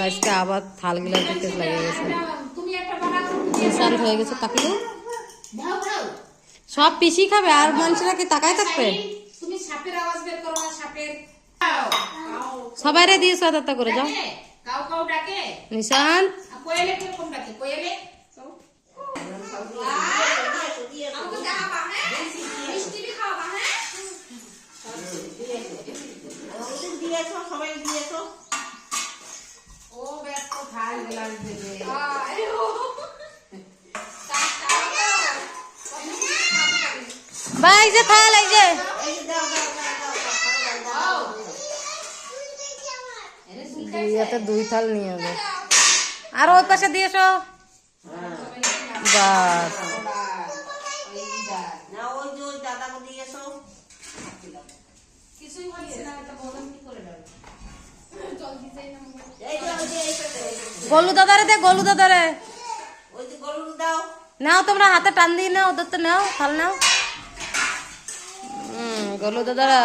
আজকে আবার থালগুলো দিতে লাগে গেছে, ইনসাল্ট হয়ে গেছে। কাকিলু সব পিসি খাবে আর মানুষরা কি তাকায় থাকবে? সবাই রে দিয়ে সাদা করে যাও। নিশান ভাই যে থাল এই যে দুইয়াতে দুই থাল নিয়ে হবে। আর ওই পাশে দিয়েছো বাস। গোলু দাদারে দে, গোলু দাদারে নাও, তোমরা হাতে টান দিয়ে নাও, ওদের তো নাও, থাল নাও। গোলু দাদারা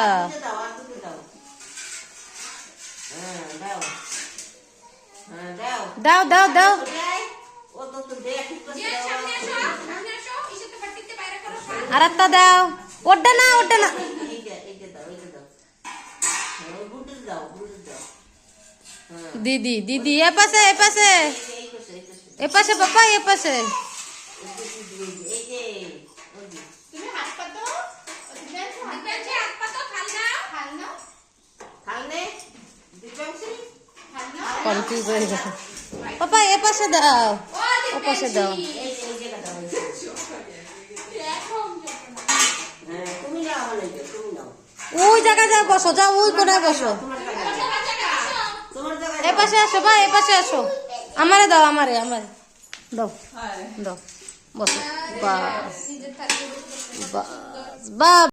দাও দাও দাও। আর একটা দাও, ওটা না ওটা না। দিদি দিদি এ পাশে এ পাশে এ পাশে বাবা এ পাশে। কনফিউজ হয়ে গেছে। পাপা এ পাশে দাও, ও পাশে দাও। ওই জায়গায় যাও, বসো যাও, ওই কোনায় বসো। এ পাশে আসো ভাই, এ পাশে আসো। আমারে দাও, আমারে আমারে দাও দাও, বসো। বাস বাস